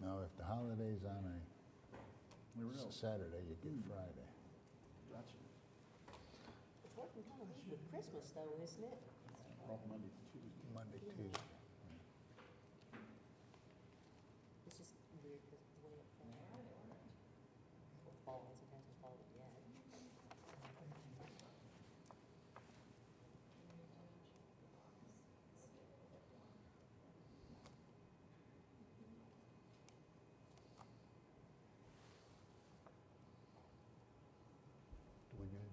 No, if the holiday's on We were a Saturday, you get Friday. Gotcha. It's working kind of good with Christmas though, isn't it? Off Monday to Tuesday. Monday, Tuesday. It's just weird because the way it fell. Or falls, it hasn't fallen yet. We good?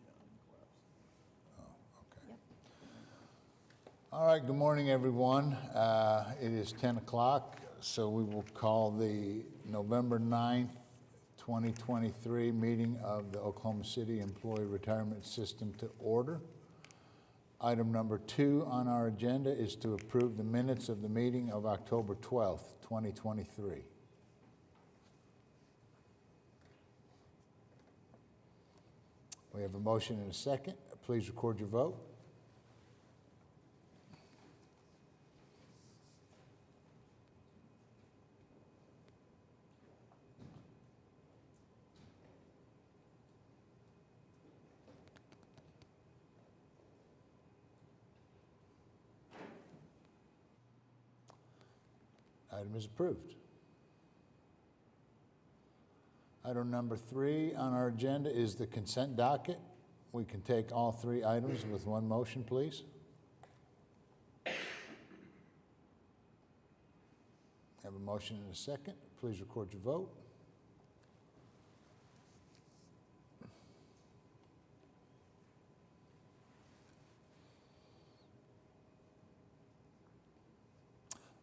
Yeah, I'm collapsed. Oh, okay. Yep. All right, good morning, everyone. It is 10 o'clock, so we will call the November 9th, 2023 meeting of the Oklahoma City Employee Retirement System to order. Item number 2 on our agenda is to approve the minutes of the meeting of October 12th, 2023. We have a motion and a second. Please record your vote. Item is approved. Item number 3 on our agenda is the consent docket. We can take all 3 items with one motion, please. Have a motion and a second. Please record your vote.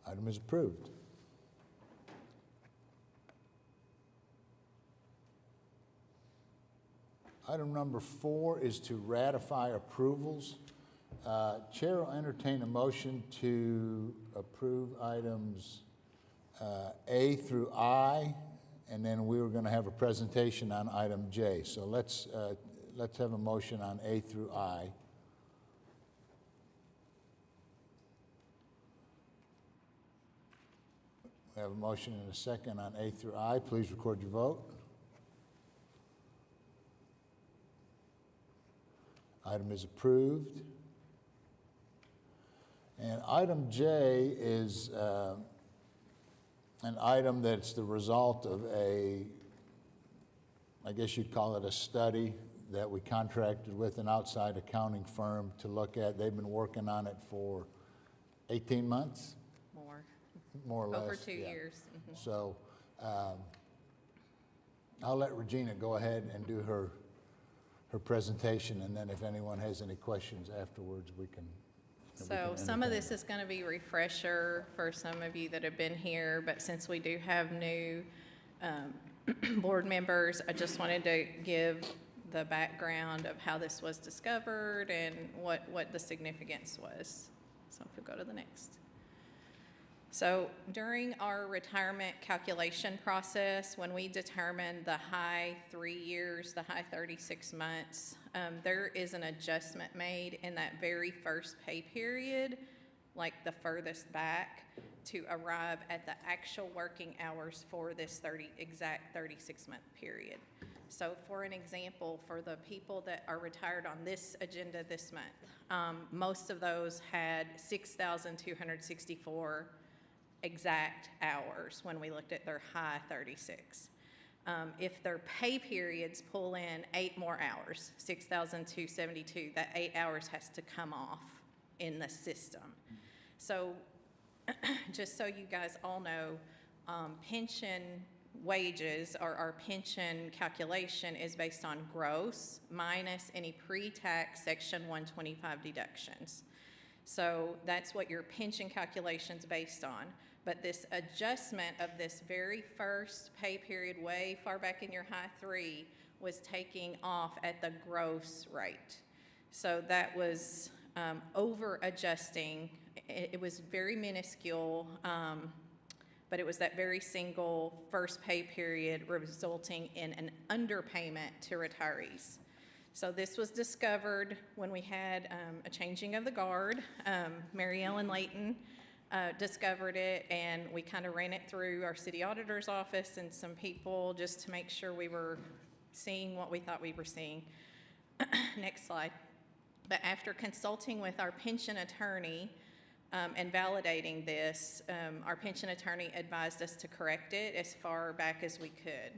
Item is approved. Item number 4 is to ratify approvals. Chair will entertain a motion to approve items A through I, and then we were going to have a presentation on item J. So let's have a motion on A through I. We have a motion and a second on A through I. Please record your vote. Item is approved. And item J is an item that's the result of I guess you'd call it a study that we contracted with an outside accounting firm to look at. They've been working on it for 18 months, more or less. Over 2 yeah. years. Mhm. So I'll let Regina go ahead and do her presentation, and then if anyone has any questions afterwards, we can. So some of this is going to be refresher for some of you that have been here, but since we do have new board members, I just wanted to give the background of how this was discovered and what the significance was. So if we go to the next. So during our retirement calculation process, when we determine the high 3 years, the high 36 months, there is an adjustment made in that very first pay period, like the furthest back, to arrive at the actual working hours for this exact 36-month period. So for an example, for the people that are retired on this agenda this month, most of those had 6,264 exact hours when we looked at their high 36. If their pay periods pull in 8 more hours, 6,272, that 8 hours has to come off in the system. So just so you guys all know, pension wages or our pension calculation is based on gross minus any pre-tax Section 125 deductions. So that's what your pension calculation's based on. But this adjustment of this very first pay period way far back in your high 3 was taking off at the gross rate. So that was over adjusting. It was very minuscule, but it was that very single first pay period resulting in an underpayment to retirees. So this was discovered when we had a changing of the guard. Mary Ellen Layton discovered it, and we kind of ran it through our city auditor's office and some people just to make sure we were seeing what we thought we were seeing. Next slide. But after consulting with our pension attorney and validating this, our pension attorney advised us to correct it as far back as we could.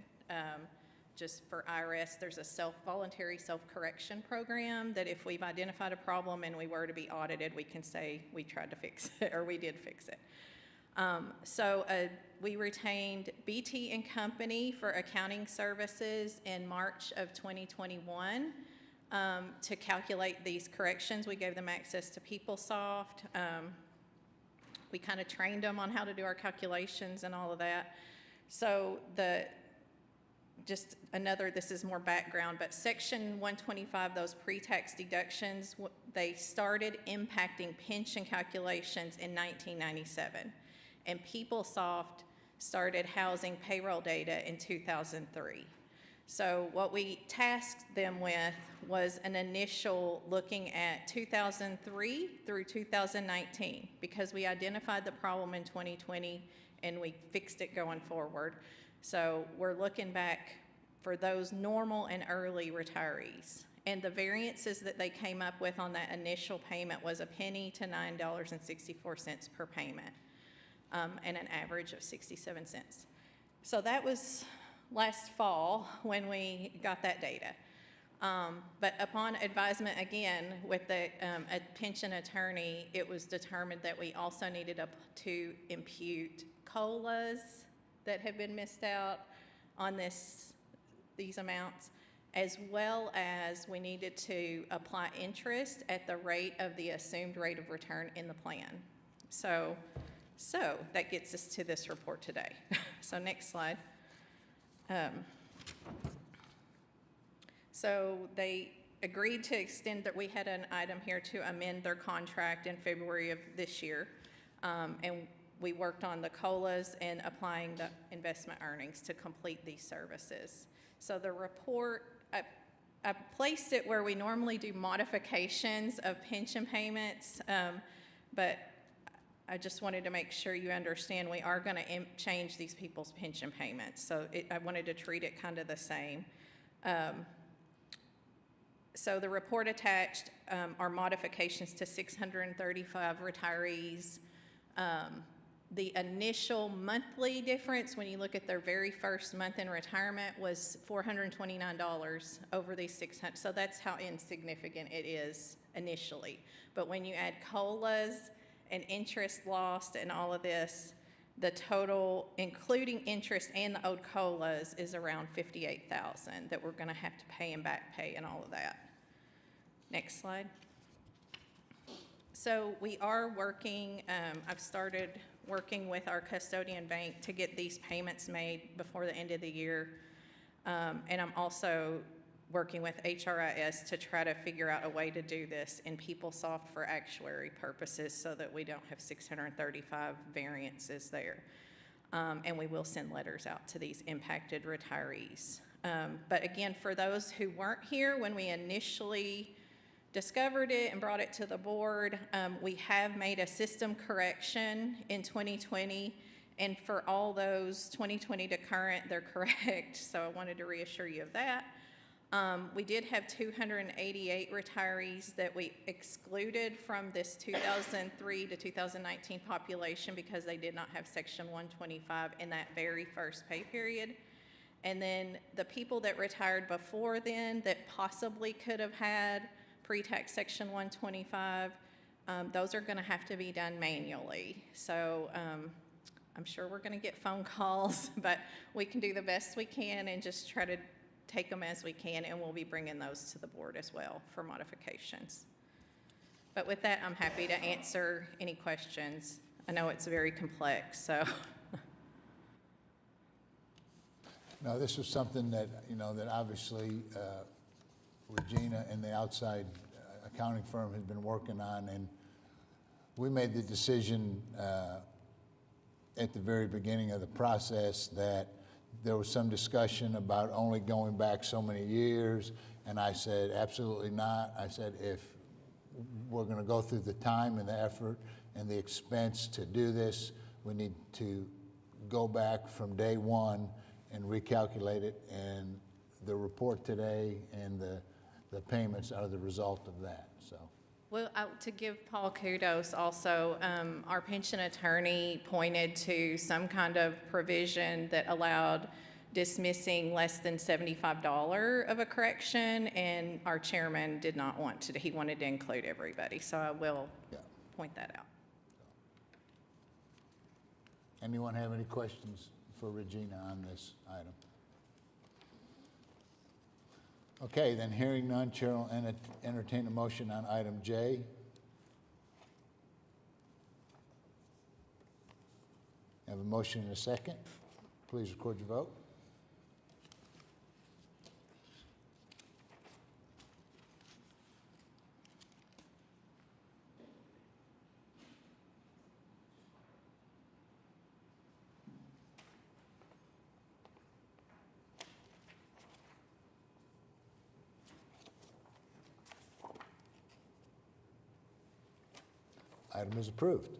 Just for IRS, there's a voluntary self-correction program that if we've identified a problem and we were to be audited, we can say we tried to fix it or we did fix it. We retained BT and Company for accounting services in March of 2021 to calculate these corrections. We gave them access to PeopleSoft. We kind of trained them on how to do our calculations and all of that. So this is more background, but Section 125, those pre-tax deductions, they started impacting pension calculations in 1997. And PeopleSoft started housing payroll data in 2003. So what we tasked them with was an initial looking at 2003 through 2019, because we identified the problem in 2020 and we fixed it going forward. So we're looking back for those normal and early retirees. And the variances that they came up with on that initial payment was $0.01 to $9.64 per payment, and an average of 67 cents. So that was last fall when we got that data. But upon advisement again with the a pension attorney, it was determined that we also needed to impute COLAs that have been missed out on these amounts, as well as we needed to apply interest at the rate of the assumed rate of return in the plan. So that gets us to this report today. So next slide. So they agreed to extend that. We had an item here to amend their contract in February of this year. And we worked on the COLAs and applying the investment earnings to complete these services. So the report, I placed it where we normally do modifications of pension payments, but I just wanted to make sure you understand we are going to change these people's pension payments. So I wanted to treat it kind of the same. So the report attached are modifications to 635 retirees. The initial monthly difference, when you look at their very first month in retirement, was $429 over these 600. So that's how insignificant it is initially. But when you add COLAs and interest lost and all of this, the total, including interest and the owed COLAs, is around $58,000 that we're going to have to pay and back pay and all of that. Next slide. So we are working, I've started working with our custodian bank to get these payments made before the end of the year. And I'm also working with HRIS to try to figure out a way to do this in PeopleSoft for actuary purposes so that we don't have 635 variances there. And we will send letters out to these impacted retirees. But again, for those who weren't here when we initially discovered it and brought it to the board, we have made a system correction in 2020, and for all those 2020 to current, they're correct, so I wanted to reassure you of that. We did have 288 retirees that we excluded from this 2003 to 2019 population because they did not have Section 125 in that very first pay period. And then the people that retired before then that possibly could have had pre-tax Section 125, those are going to have to be done manually. So I'm sure we're going to get phone calls, but we can do the best we can and just try to take them as we can, and we'll be bringing those to the board as well for modifications. But with that, I'm happy to answer any questions. I know it's very complex, so. No, this was something that, that obviously Regina and the outside accounting firm has been working on, and we made the decision at the very beginning of the process that there was some discussion about only going back so many years, and I said, absolutely not. I said, if we're going to go through the time and the effort and the expense to do this. We need to go back from day one and recalculate it, and the report today and the payments are the result of that, so. Well, to give Paul kudos also, our pension attorney pointed to some kind of provision that allowed dismissing less than $75 of a correction, and our chairman did not want to, he wanted to include everybody, so I will Yeah. point that out. Anyone have any questions for Regina on this item? Okay, then hearing none, Chair will entertain a motion on item J. Have a motion and a second. Please record your vote. Item is approved.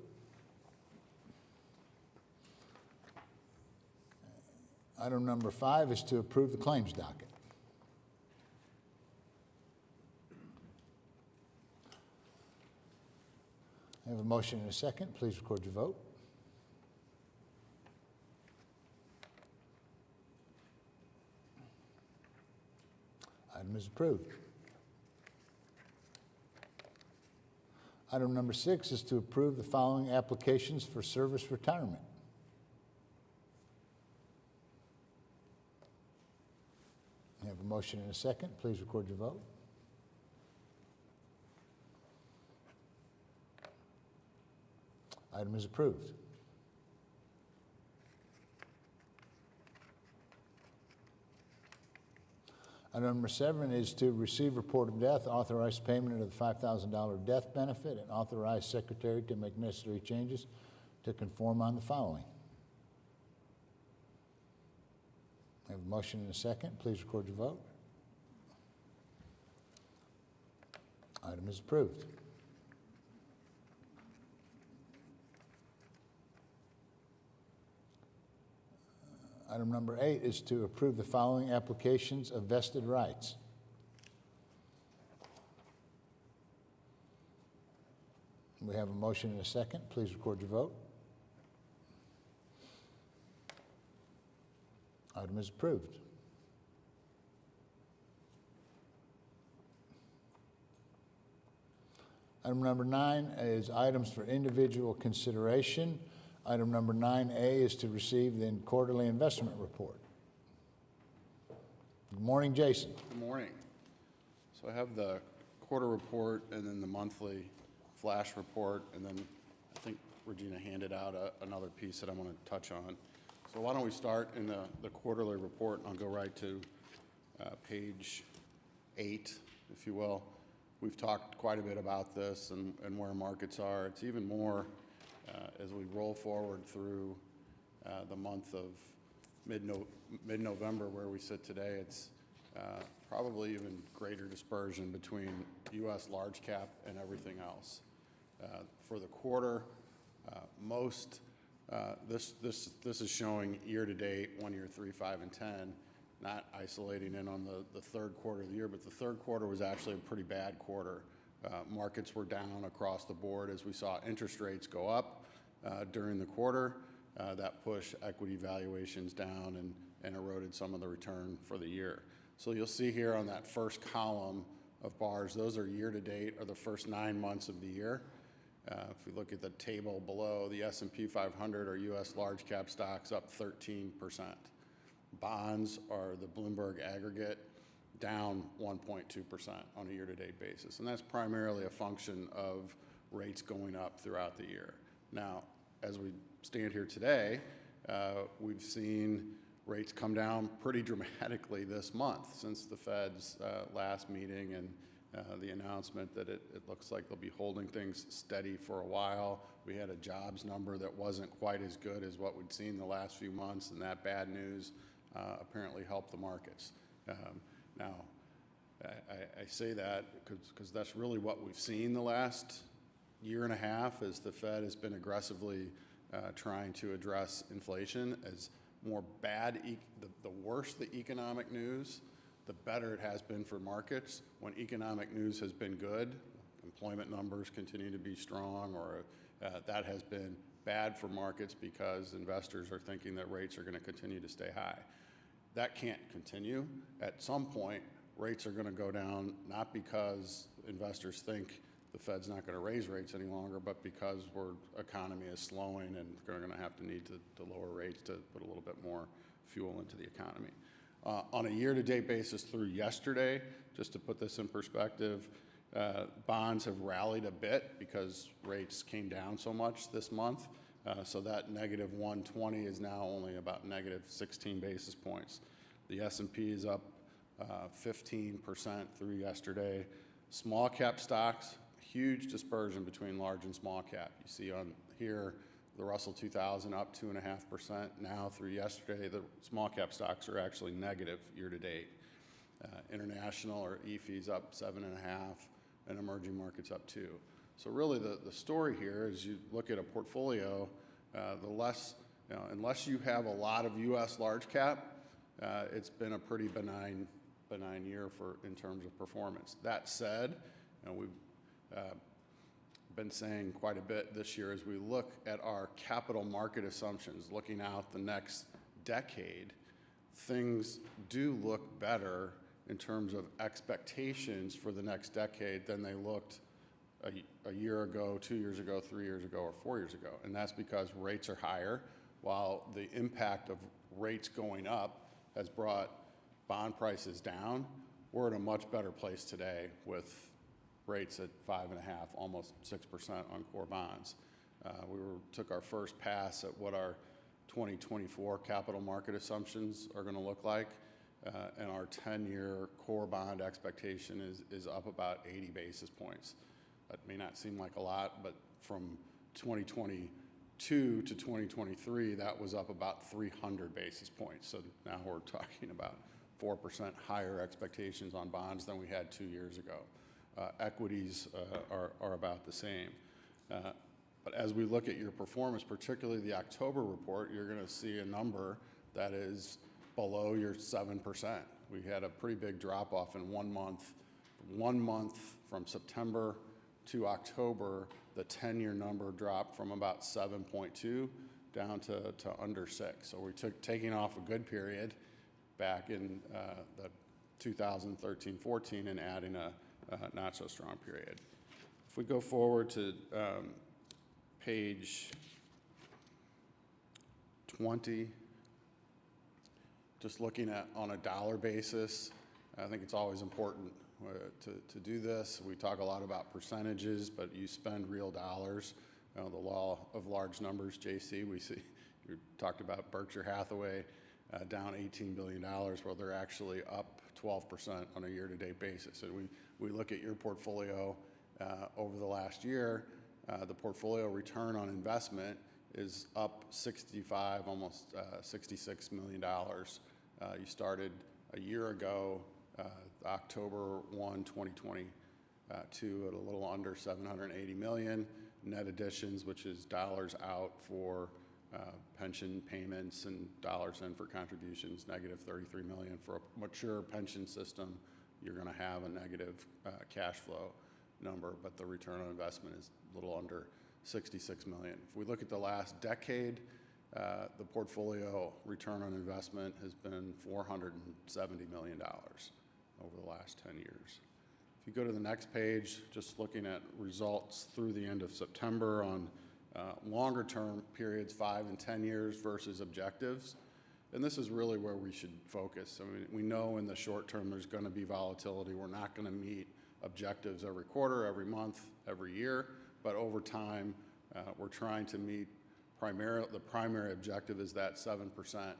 Item number 5 is to approve the claims docket. I have a motion and a second. Please record your vote. Item is approved. Item number 6 is to approve the following applications for service retirement. I have a motion and a second. Please record your vote. Item is approved. Item number 7 is to receive report of death, authorize payment of the $5,000 death benefit, and authorize secretary to make necessary changes to conform on the following. I have a motion and a second. Please record your vote. Item is approved. Item number 8 is to approve the following applications of vested rights. We have a motion and a second. Please record your vote. Item is approved. Item number 9 is items for individual consideration. Item number 9A is to receive the quarterly investment report. Good morning, Jason. Good morning. So I have the quarter report and then the monthly flash report, and then I think Regina handed out another piece that I want to touch on. So why don't we start in the quarterly report, and I'll go right to page 8, if you will. We've talked quite a bit about this and where markets are. It's even more as we roll forward through the month of mid-November where we sit today. It's probably even greater dispersion between U.S. large cap and everything else. For the quarter, this is showing year-to-date, 1 year, 3, 5, and 10, not isolating in on the third quarter of the year, but the third quarter was actually a pretty bad quarter. Markets were down across the board as we saw interest rates go up during the quarter. That pushed equity valuations down and eroded some of the return for the year. So you'll see here on that first column of bars, those are year-to-date, or the first 9 months of the year. If we look at the table below, the S&P 500 or U.S. large cap stocks up 13%. Bonds are the Bloomberg aggregate down 1.2% on a year-to-date basis. And that's primarily a function of rates going up throughout the year. Now, as we stand here today, we've seen rates come down pretty dramatically this month since the Fed's last meeting and the announcement that it looks like they'll be holding things steady for a while. We had a jobs number that wasn't quite as good as what we'd seen the last few months, and that bad news apparently helped the markets. Now, I say that because that's really what we've seen the last year and a half as the Fed has been aggressively trying to address inflation. As more the worse the economic news, the better it has been for markets. When economic news has been good, employment numbers continue to be strong, or that has been bad for markets because investors are thinking that rates are going to continue to stay high. That can't continue. At some point, rates are going to go down, not because investors think the Fed's not going to raise rates any longer, but because our economy is slowing and they're going to need to lower rates to put a little bit more fuel into the economy. On a year-to-date basis through yesterday, just to put this in perspective, bonds have rallied a bit because rates came down so much this month. So that negative 120 is now only about negative 16 basis points. The S&P is up 15% through yesterday. Small cap stocks, huge dispersion between large and small cap. You see on here, the Russell 2000 up 2.5%. Now through yesterday, the small cap stocks are actually negative year to date. International or EFI's up 7.5%, and emerging markets up 2%. So really the story here is you look at a portfolio, unless you have a lot of U.S. large cap, it's been a pretty benign year in terms of performance. That said, we've been saying quite a bit this year as we look at our capital market assumptions, looking out the next decade, things do look better in terms of expectations for the next decade than they looked a year ago, 2 years ago, 3 years ago, or 4 years ago. And that's because rates are higher, while the impact of rates going up has brought bond prices down. We're in a much better place today with rates at 5.5%, almost 6% on core bonds. We took our first pass at what our 2024 capital market assumptions are going to look like, and our 10-year core bond expectation is up about 80 basis points. That may not seem like a lot, but from 2022 to 2023, that was up about 300 basis points. So now we're talking about 4% higher expectations on bonds than we had 2 years ago. Equities are about the same. But as we look at your performance, particularly the October report, you're going to see a number that is below your 7%. We had a pretty big drop off in 1 month. 1 month from September to October, the 10-year number dropped from about 7.2 down to under 6. So we taking off a good period back in the 2013-14 and adding a not so strong period. If we go forward to page 20, just looking at on a dollar basis, I think it's always important to do this. We talk a lot about percentages, but you spend real dollars. The law of large numbers, JC, we see, you talked about Berkshire Hathaway down $18 billion, well, they're actually up 12% on a year-to-date basis. And we look at your portfolio over the last year, the portfolio return on investment is up 65, almost $66 million. You started a year ago, October 1, 2022, at a little under $780 million. Net additions, which is dollars out for pension payments and dollars in for contributions, negative $33 million. For a mature pension system, you're going to have a negative cash flow number, but the return on investment is a little under $66 million. If we look at the last decade, the portfolio return on investment has been $470 million over the last 10 years. If you go to the next page, just looking at results through the end of September on longer term periods, 5 and 10 years versus objectives. And this is really where we should focus. I mean, we know in the short term there's going to be volatility. We're not going to meet objectives every quarter, every month, every year, but over time, we're trying to meet the primary objective is that 7%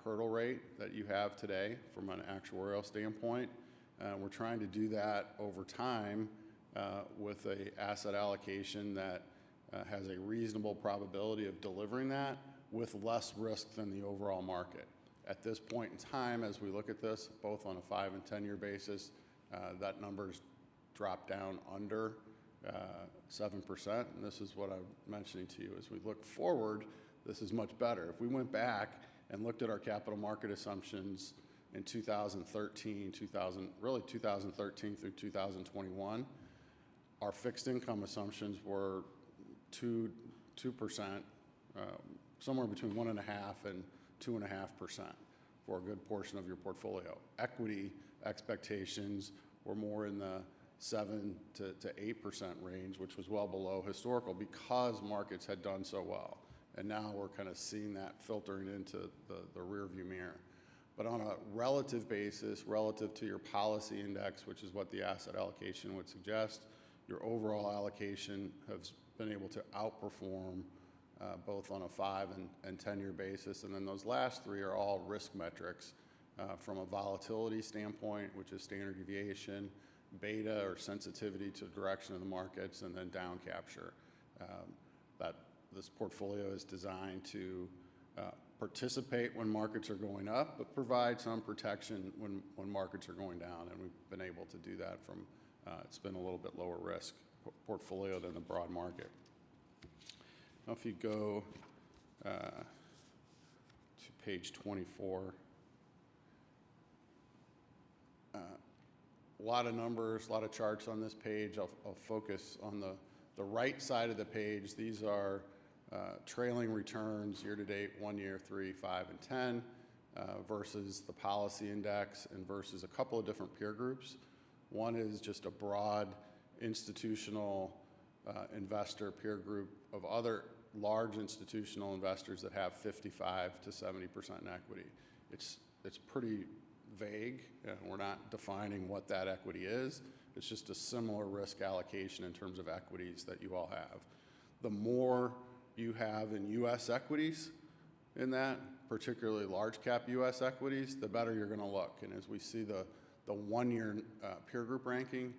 hurdle rate that you have today from an actuarial standpoint. We're trying to do that over time with an asset allocation that has a reasonable probability of delivering that with less risk than the overall market. At this point in time, as we look at this, both on a 5 and 10 year basis, that number's dropped down under 7%. And this is what I'm mentioning to you. As we look forward, this is much better. If we went back and looked at our capital market assumptions in 2013 through 2021, our fixed income assumptions were 2%, somewhere between 1.5% and 2.5% for a good portion of your portfolio. Equity expectations were more in the 7 to 8% range, which was well below historical because markets had done so well. And now we're kind of seeing that filtering into the rearview mirror. But on a relative basis, relative to your policy index, which is what the asset allocation would suggest, your overall allocation has been able to outperform both on a 5 and 10-year basis. And then those last three are all risk metrics from a volatility standpoint, which is standard deviation, beta or sensitivity to the direction of the markets, and then down capture. That this portfolio is designed to participate when markets are going up, but provide some protection when markets are going down. And we've been able to do that from, it's been a little bit lower risk portfolio than the broad market. Now, if you go to page 24, a lot of numbers, a lot of charts on this page. I'll focus on the right side of the page. These are trailing returns year-to-date, 1 year, 3, 5, and 10 versus the policy index and versus a couple of different peer groups. One is just a broad institutional investor peer group of other large institutional investors that have 55 to 70% in equity. It's pretty vague. We're not defining what that equity is. It's just a similar risk allocation in terms of equities that you all have. The more you have in U.S. equities in that, particularly large cap U.S. equities, the better you're going to look. And as we see the 1 year peer group ranking,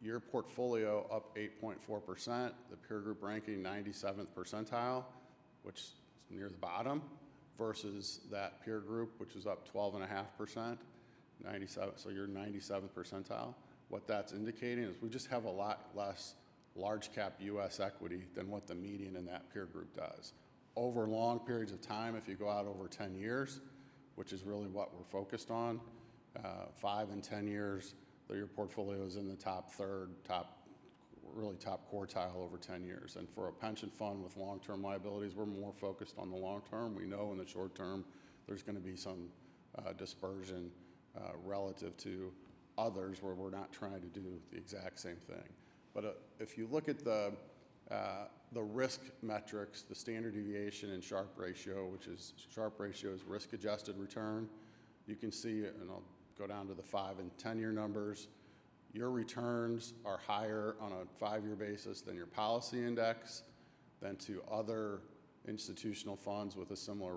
your portfolio up 8.4%, the peer group ranking 97th percentile, which is near the bottom, versus that peer group, which is up 12.5%, 97. So you're 97th percentile. What that's indicating is we just have a lot less large cap U.S. equity than what the median in that peer group does. Over long periods of time, if you go out over 10 years, which is really what we're focused on, 5 and 10 years, your portfolio is in the top third, really top quartile over 10 years. And for a pension fund with long-term liabilities, we're more focused on the long term. We know in the short term, there's going to be some dispersion relative to others where we're not trying to do the exact same thing. But if you look at the risk metrics, the standard deviation and Sharpe ratio, which is Sharpe ratio is risk-adjusted return, you can see, and I'll go down to the 5 and 10-year numbers, your returns are higher on a 5-year basis than your policy index, than to other institutional funds with a similar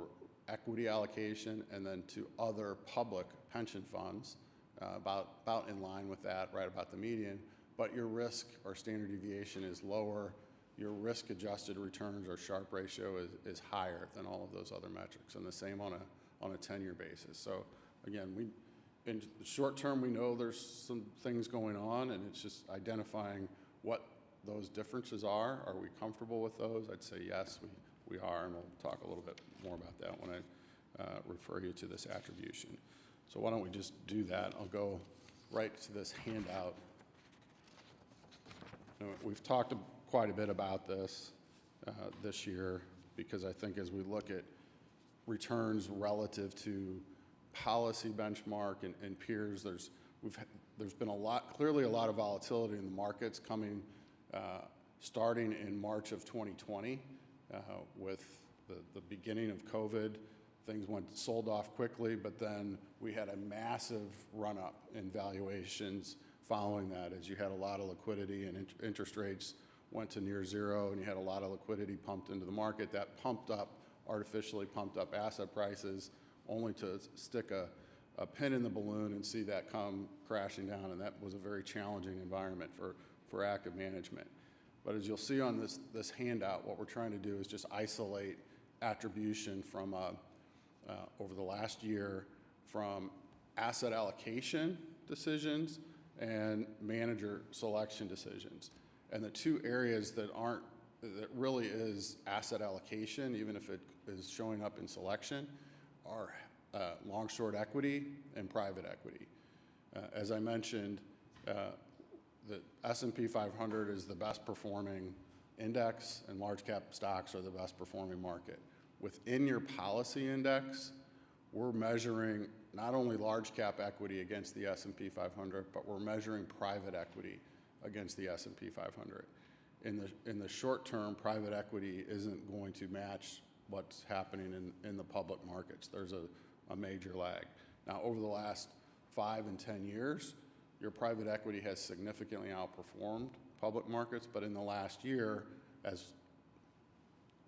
equity allocation, and then to other public pension funds, about in line with that, right about the median. But your risk or standard deviation is lower. Your risk-adjusted returns or Sharpe ratio is higher than all of those other metrics, and the same on a 10-year basis. So again, in the short term, we know there's some things going on, and it's just identifying what those differences are. Are we comfortable with those? I'd say yes, we are, and we'll talk a little bit more about that when I refer you to this attribution. So why don't we just do that? I'll go right to this handout. We've talked quite a bit about this this year because I think as we look at returns relative to policy benchmark and peers, there's been clearly a lot of volatility in the markets coming, starting in March of 2020 with the beginning of COVID. Things sold off quickly, but then we had a massive run-up in valuations following that, as you had a lot of liquidity and interest rates went to near zero, and you had a lot of liquidity pumped into the market. That artificially pumped up asset prices, only to stick a pin in the balloon and see that come crashing down, and that was a very challenging environment for active management. But as you'll see on this handout, what we're trying to do is just isolate attribution from over the last year from asset allocation decisions and manager selection decisions. And the two areas that really is asset allocation, even if it is showing up in selection, are long-short equity and private equity. As I mentioned, the S&P 500 is the best performing index, and large cap stocks are the best performing market. Within your policy index, we're measuring not only large cap equity against the S&P 500, but we're measuring private equity against the S&P 500. In the short term, private equity isn't going to match what's happening in the public markets. There's a major lag. Now, over the last 5 and 10 years, your private equity has significantly outperformed public markets, but in the last year, as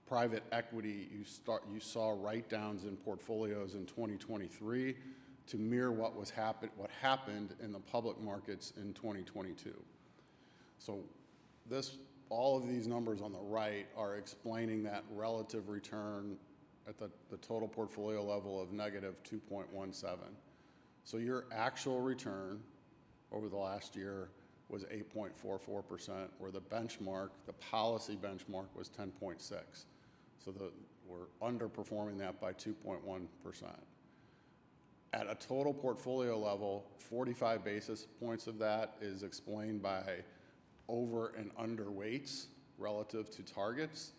private equity, you saw write-downs in portfolios in 2023 to mirror what happened in the public markets in 2022. So all of these numbers on the right are explaining that relative return at the total portfolio level of negative 2.17. So your actual return over the last year was 8.44%, where the benchmark, the policy benchmark, was 10.6. So we're underperforming that by 2.1%. At a total portfolio level, 45 basis points of that is explained by over and under weights relative to targets.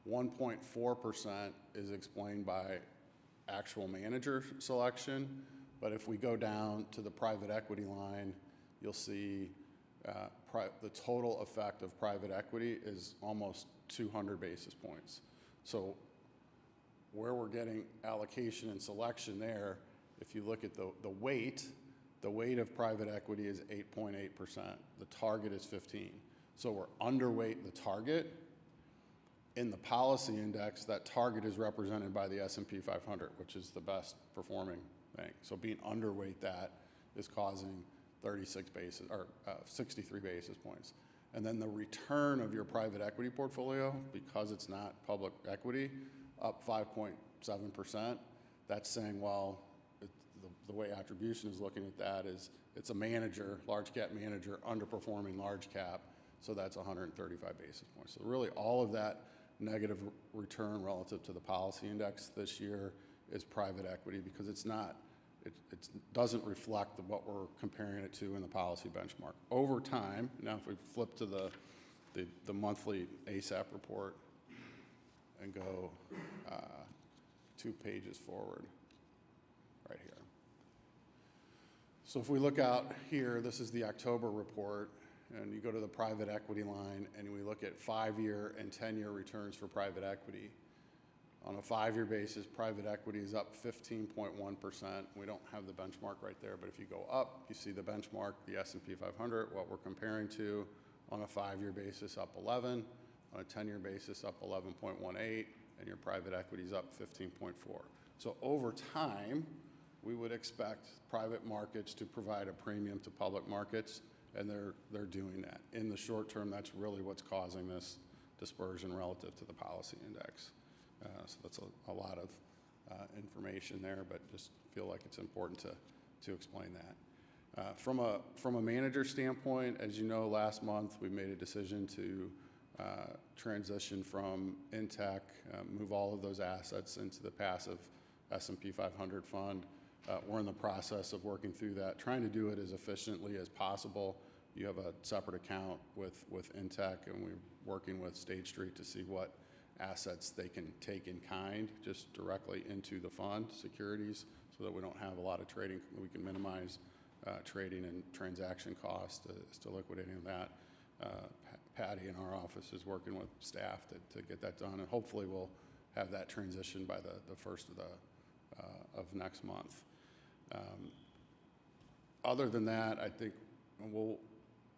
1.4% is explained by actual manager selection. But if we go down to the private equity line, you'll see the total effect of private equity is almost 200 basis points. So where we're getting allocation and selection there, if you look at the weight of private equity is 8.8%. The target is 15. So we're underweight the target. In the policy index, that target is represented by the S&P 500, which is the best performing bank. So being underweight that is causing 63 basis points. And then the return of your private equity portfolio, because it's not public equity, up 5.7%. That's saying, well, the way attribution is looking at that is it's a manager, large cap manager, underperforming large cap. So that's 135 basis points. So really all of that negative return relative to the policy index this year is private equity, because it doesn't reflect what we're comparing it to in the policy benchmark. Over time, now if we flip to the monthly ASAP report and go 2 pages forward, right here. So if we look out here, this is the October report, and you go to the private equity line, and we look at 5-year and 10-year returns for private equity. On a 5-year basis, private equity is up 15.1%. We don't have the benchmark right there, but if you go up, you see the benchmark, the S&P 500, what we're comparing to. On a 5-year basis, up 11. On a 10-year basis, up 11.18, and your private equity is up 15.4. So over time, we would expect private markets to provide a premium to public markets, and they're doing that. In the short term, that's really what's causing this dispersion relative to the policy index. So that's a lot of information there, but just feel like it's important to explain that. From a manager standpoint, as you know, last month we made a decision to transition from Intech, move all of those assets into the passive S&P 500 fund. We're in the process of working through that, trying to do it as efficiently as possible. You have a separate account with Intech, and we're working with State Street to see what assets they can take in kind just directly into the fund securities, so that we don't have a lot of trading. We can minimize trading and transaction costs to liquidating that. Patty in our office is working with staff to get that done, and hopefully we'll have that transition by the first of next month. Other than that, I think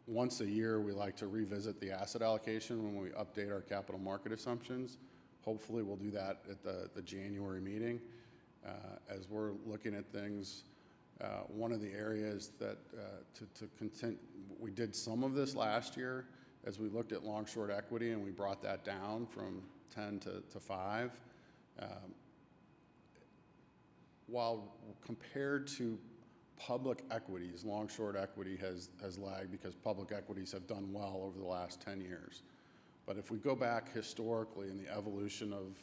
once a year we like to revisit the asset allocation when we update our capital market assumptions. Hopefully we'll do that at the January meeting. As we're looking at things, one of the areas that we did some of this last year as we looked at long-short equity, and we brought that down from 10 to 5. While compared to public equities, long-short equity has lagged because public equities have done well over the last 10 years. But if we go back historically in the evolution of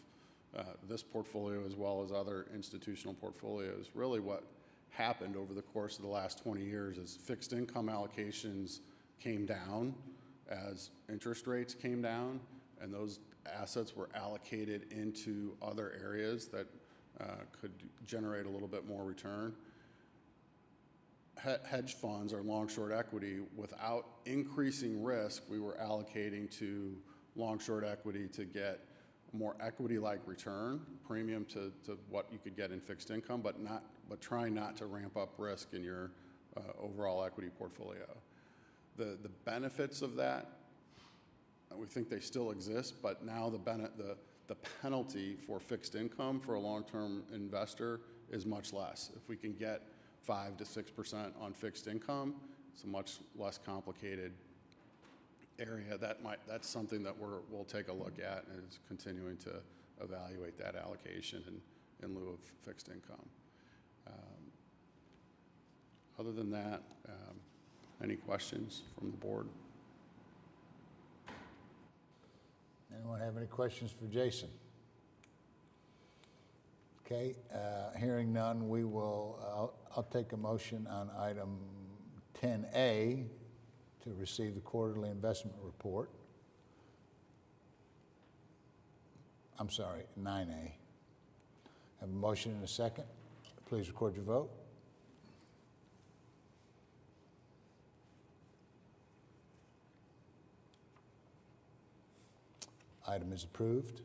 this portfolio as well as other institutional portfolios, really what happened over the course of the last 20 years is fixed income allocations came down as interest rates came down, and those assets were allocated into other areas that could generate a little bit more return. Hedge funds or long-short equity, without increasing risk, we were allocating to long-short equity to get more equity-like return, premium to what you could get in fixed income, but trying not to ramp up risk in your overall equity portfolio. The benefits of that, we think they still exist, but now the penalty for fixed income for a long-term investor is much less. If we can get 5 to 6% on fixed income, it's a much less complicated area. That's something that we'll take a look at, and is continuing to evaluate that allocation in lieu of fixed income. Other than that, any questions from the board? Anyone have any questions for Jason? Okay, hearing none, I'll take a motion on item 10A to receive the quarterly investment report. I'm sorry, 9A. Have a motion and a second. Please record your vote. Item is approved.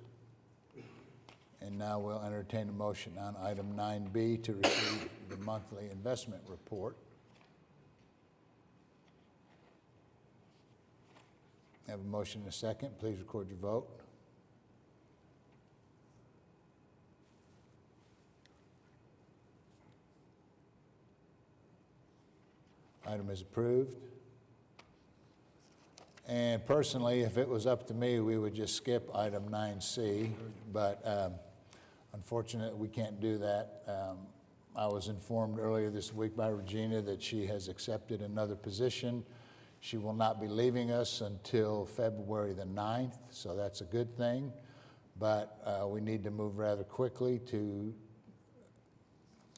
And now we'll entertain a motion on item 9B to receive the monthly investment report. Have a motion and a second. Please record your vote. Item is approved. And personally, if it was up to me, we would just skip item 9C, but unfortunately, we can't do that. I was informed earlier this week by Regina that she has accepted another position. She will not be leaving us until February the 9th, so that's a good thing. But we need to move rather quickly to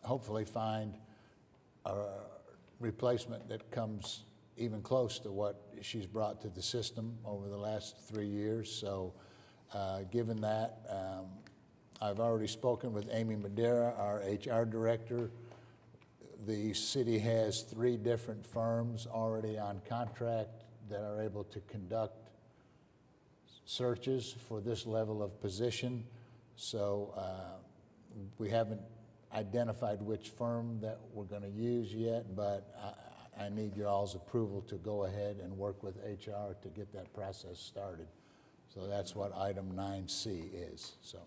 hopefully find a replacement that comes even close to what she's brought to the system over the last 3 years. So given that, I've already spoken with Amy Madeira, our HR director. The city has 3 different firms already on contract that are able to conduct searches for this level of position. So we haven't identified which firm that we're going to use yet, but I need your all's approval to go ahead and work with HR to get that process started. So that's what item 9C is. So,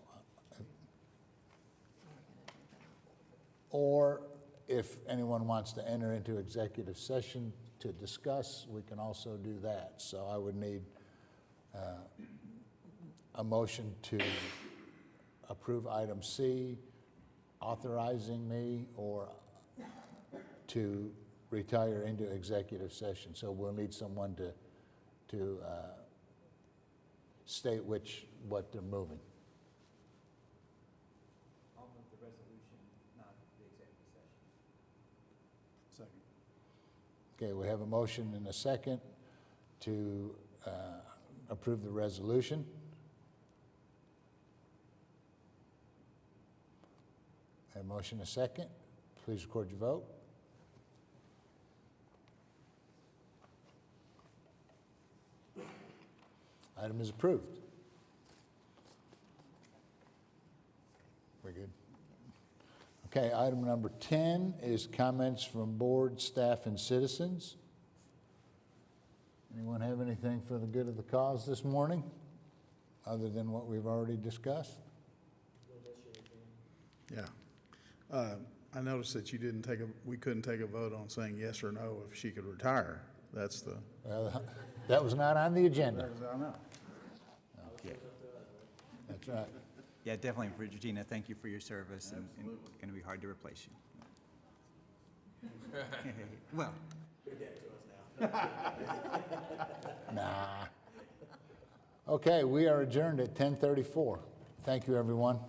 or if anyone wants to enter into executive session to discuss, we can also do that. So I would need a motion to approve item C, authorizing me, or to retire into executive session. So we'll need someone to state what they're moving. I'll move the resolution, not the executive session. Second. Okay, we have a motion and a second to approve the resolution. A motion and a second. Please record your vote. Item is approved. We're good. Okay, item number 10 is comments from board, staff, and citizens. Anyone have anything for the good of the cause this morning, other than what we've already discussed? Yeah. I noticed that we couldn't take a vote on saying yes or no if she could retire. That's the. Well, that was not on the agenda. I know. Yeah, That's right. yeah, definitely, Regina, thank you for your service, and going to be hard to replace you. Well, Nah. Okay, we are adjourned at 10:34. Thank you, everyone.